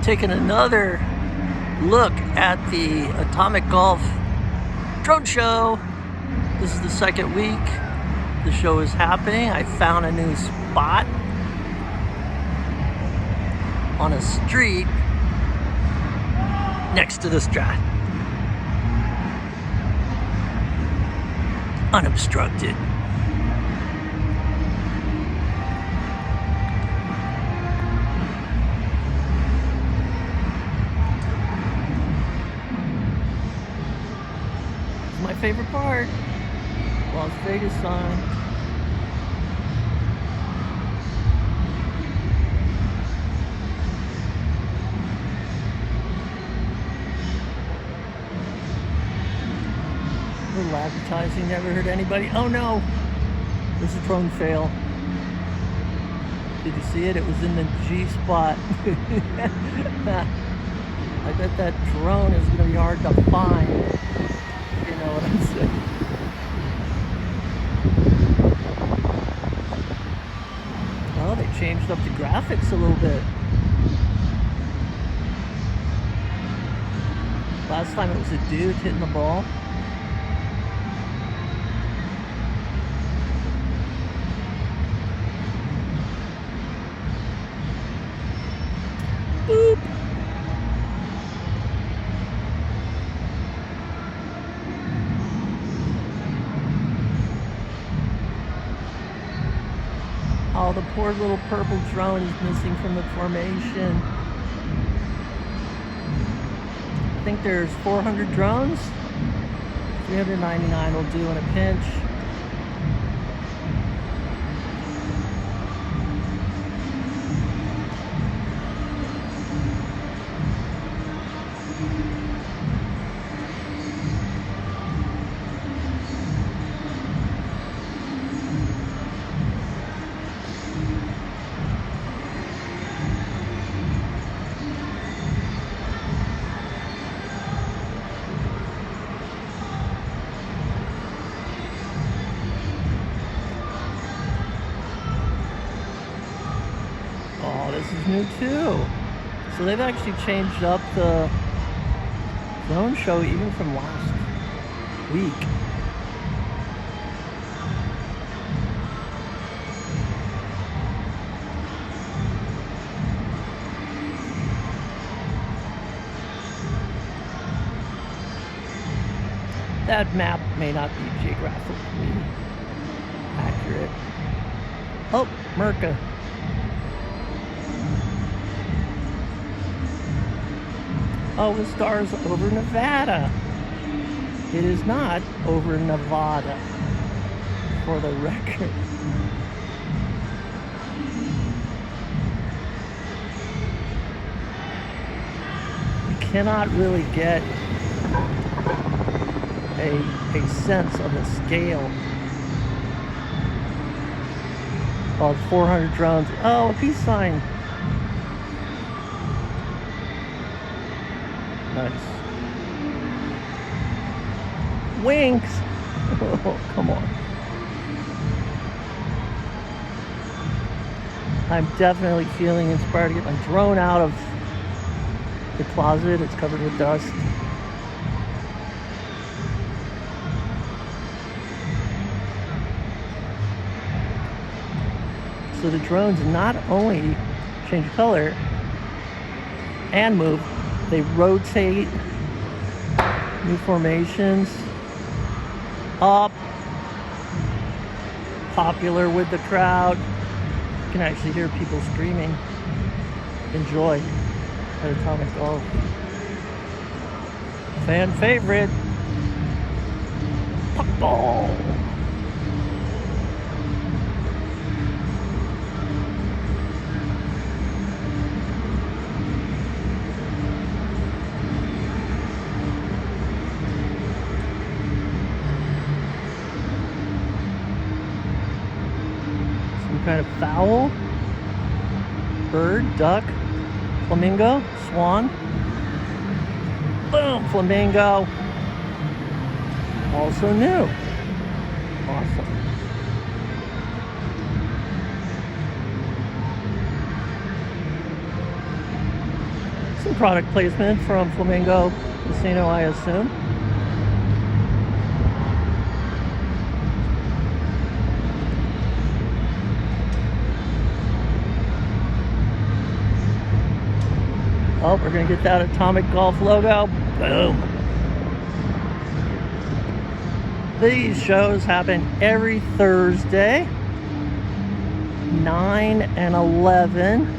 taking another look at the Atomic Golf drone show. This is the second week the show is happening. I found a new spot on a street next to the Strat. Unobstructed. My favorite part, Las Vegas sign. Little advertising, never hurt anybody. Oh no, this is a drone fail. Did you see it? It was in the G spot. I bet that drone is gonna be hard to find. You know what I'm saying? Oh, they changed up the graphics a little bit. Last time it was a dude hitting the ball. Boop. Oh, the poor little purple drone is missing from the formation. I think there's 400 drones. 399 will do in a pinch. Oh, this is new too. So they've actually changed up the drone show even from last week. That map may not be geographically accurate. Oh, Merca. Oh, the star's over Nevada. It is not over Nevada, for the record. You cannot really get a sense of the scale of 400 drones. Oh, a peace sign. Nice. Winks. Oh, come on. I'm definitely feeling inspired to get my drone out of the closet. It's covered with dust. So the drones not only change color and move, they rotate, new formations, up, popular with the crowd. You can actually hear people screaming. Enjoy at Atomic Golf. Fan favorite, puck ball. Kind of fowl, bird, duck, flamingo, swan. Boom, flamingo. Also new. Awesome. Some product placement from Flamingo Casino, I assume. Oh, we're gonna get that Atomic Golf logo. Boom. These shows happen every Thursday, 9 and 11.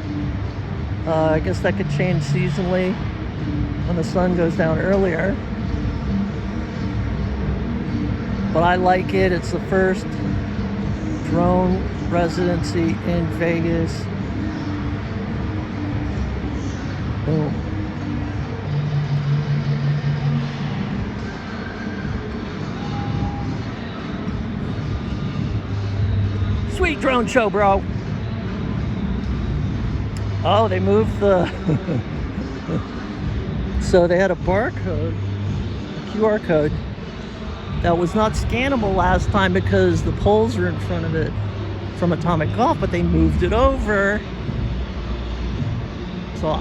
I guess that could change seasonally when the sun goes down earlier. But I like it. It's the first drone residency in Vegas. Boom. Sweet drone show, bro. Oh, they moved the so they had a barcode, a QR code that was not scannable last time because the poles were in front of it from Atomic Golf, but they moved it over. So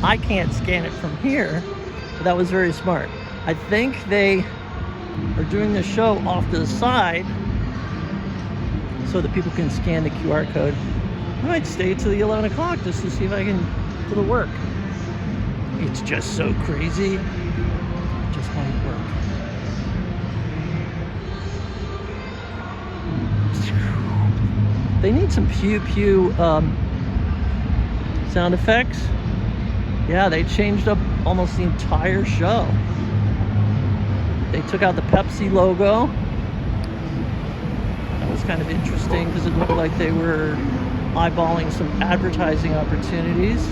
I can't scan it from here, but that was very smart. I think they are doing the show off to the side so that people can scan the QR code. I might stay till the 11 o'clock just to see if I can do the work. It's just so crazy. It just might work. They need some pew pew sound effects. Yeah, they changed up almost the entire show. They took out the Pepsi logo. That was kind of interesting because it looked like they were eyeballing some advertising opportunities.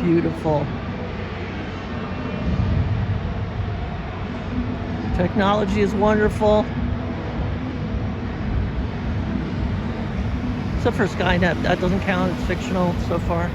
Beautiful. Technology is wonderful. Except for Skynet, that doesn't count, it's fictional so far.